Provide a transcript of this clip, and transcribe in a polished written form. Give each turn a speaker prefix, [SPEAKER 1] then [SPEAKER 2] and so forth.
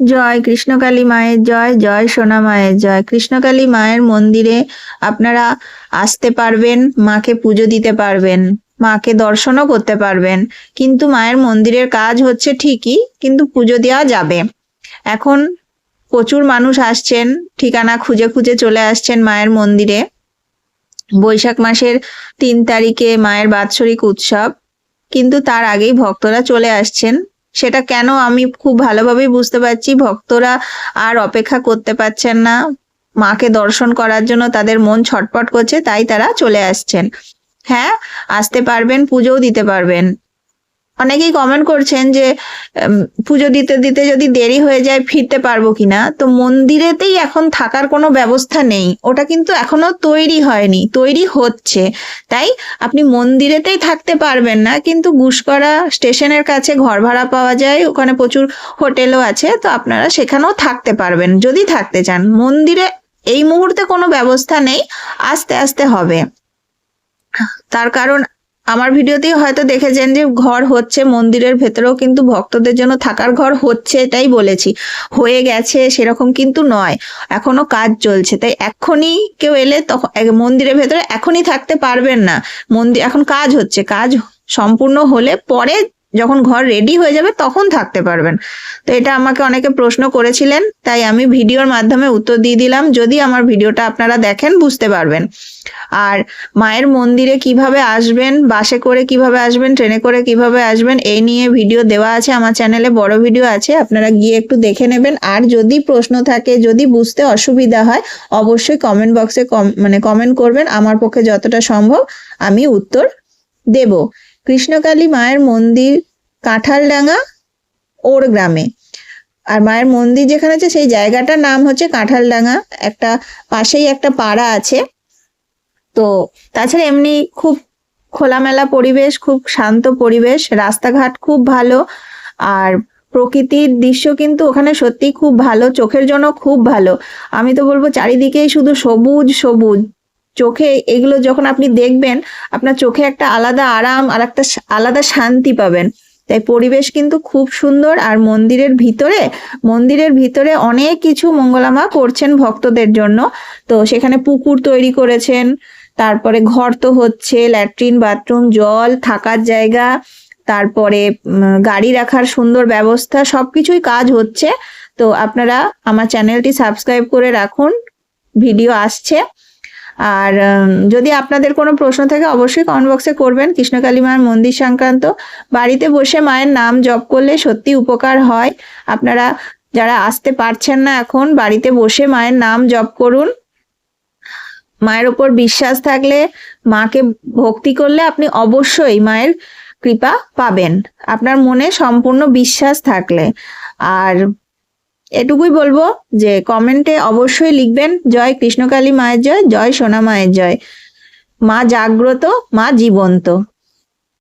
[SPEAKER 1] জয় কৃষ্ণকালী মায়ের জয়, জয় সোনা মায়ের জয়। কৃষ্ণকালী মায়ের মন্দিরে আপনারা আসতে পারবেন, মাকে পুজো দিতে পারবেন, মাকে দর্শনও করতে পারবেন, কিন্তু মায়ের মন্দিরের কাজ হচ্ছে ঠিকই, কিন্তু পুজো দেওয়া যাবে। এখন প্রচুর মানুষ আসছেন, ঠিকানা খুঁজে খুঁজে চলে আসছেন মায়ের মন্দিরে। বৈশাখ মাসের 3 তারিখে মায়ের বাৎসরিক উৎসব, কিন্তু তার আগেই ভক্তরা চলে আসছেন। সেটা কেন আমি খুব ভালোভাবেই বুঝতে পারছি, ভক্তরা আর অপেক্ষা করতে পারছেন না, মাকে দর্শন করার জন্য তাদের মন ছটপট করছে, তাই তারা চলে আসছেন। হ্যাঁ, আসতে পারবেন, পুজোও দিতে পারবেন। অনেকেই কমেন্ট করছেন যে পুজো দিতে দিতে যদি দেরি হয়ে যায় ফিরতে পারবো কিনা। তো মন্দিরেতেই এখন থাকার কোনো ব্যবস্থা নেই, ওটা কিন্তু এখনো তৈরি হয়নি, তৈরি হচ্ছে। তাই আপনি মন্দিরেতেই থাকতে পারবেন না, কিন্তু গুসকরা স্টেশনের কাছে ঘর ভাড়া পাওয়া যায়, ওখানে প্রচুর হোটেলও আছে, তো আপনারা সেখানেও থাকতে পারবেন যদি থাকতে চান। মন্দিরে এই মুহূর্তে কোনো ব্যবস্থা নেই, আস্তে আস্তে হবে। তার কারণ আমার ভিডিওতেই হয়তো দেখেছেন যে ঘর হচ্ছে মন্দিরের ভেতরেও, কিন্তু ভক্তদের জন্য থাকার ঘর হচ্ছে, এটাই বলেছি। হয়ে গেছে সেরকম কিন্তু নয়, এখনো কাজ চলছে। তাই এখনই কেউ এলে তখন মন্দিরের ভেতরে এখনই থাকতে পারবেন না, মন্দির এখন কাজ হচ্ছে, কাজ সম্পূর্ণ হলে পরে যখন ঘর রেডি হয়ে যাবে তখন থাকতে পারবেন। তো এটা আমাকে অনেকে প্রশ্ন করেছিলেন, তাই আমি ভিডিওর মাধ্যমে উত্তর দিয়ে দিলাম। যদি আমার ভিডিওটা আপনারা দেখেন বুঝতে পারবেন। আর মায়ের মন্দিরে কিভাবে আসবেন, বাসে করে কিভাবে আসবেন, ট্রেনে করে কিভাবে আসবেন, এই নিয়ে ভিডিও দেওয়া আছে আমার চ্যানেলে, বড় ভিডিও আছে, আপনারা গিয়ে একটু দেখে নেবেন। আর যদি প্রশ্ন থাকে, যদি বুঝতে অসুবিধা হয়, অবশ্যই কমেন্ট বক্সে কমেন্ট করবেন, আমার পক্ষে যতটা সম্ভব আমি উত্তর দেব। কৃষ্ণকালী মায়ের মন্দির কাঁঠালডাঙ্গা ওর গ্রামে। আর মায়ের মন্দির যেখানে আছে সেই জায়গাটার নাম হচ্ছে কাঁঠালডাঙ্গা, একটা পাশেই একটা পাড়া আছে। তো তাছাড়া এমনি খুব খোলামেলা পরিবেশ, খুব শান্ত পরিবেশ, রাস্তাঘাট খুব ভালো, আর প্রকৃতির দৃশ্য কিন্তু ওখানে সত্যি খুব ভালো, চোখের জন্য খুব ভালো। আমি তো বলবো চারিদিকেই শুধু সবুজ সবুজ, চোখে এগুলো যখন আপনি দেখবেন আপনার চোখে একটা আলাদা আরাম আর একটা আলাদা শান্তি পাবেন। তাই পরিবেশ কিন্তু খুব সুন্দর। আর মন্দিরের ভিতরে অনেক কিছু মঙ্গলামা করছেন ভক্তদের জন্য। তো সেখানে পুকুর তৈরি করেছেন, তারপরে ঘর তো হচ্ছে, ল্যাট্রিন বাথরুম, জল, থাকার জায়গা, তারপরে গাড়ি রাখার সুন্দর ব্যবস্থা, সবকিছুই কাজ হচ্ছে। তো আপনারা আমার চ্যানেলটি সাবস্ক্রাইব করে রাখুন, ভিডিও আসছে। আর যদি আপনাদের কোনো প্রশ্ন থাকে অবশ্যই কমেন্ট বক্সে করবেন। কৃষ্ণকালী মায়ের মন্দির সংক্রান্ত বাড়িতে বসে মায়ের নাম জপ করলে সত্যি উপকার হয়। আপনারা যারা আসতে পারছেন না এখন, বাড়িতে বসে মায়ের নাম জপ করুন। মায়ের ওপর বিশ্বাস থাকলে, মাকে ভক্তি করলে আপনি অবশ্যই মায়ের কৃপা পাবেন, আপনার মনে সম্পূর্ণ বিশ্বাস থাকলে। আর এটুকুই বলবো যে কমেন্টে অবশ্যই লিখবেন জয় কৃষ্ণকালী মায়ের জয়, জয় সোনা মায়ের জয়। মা জাগ্রত, মা জীবন্ত।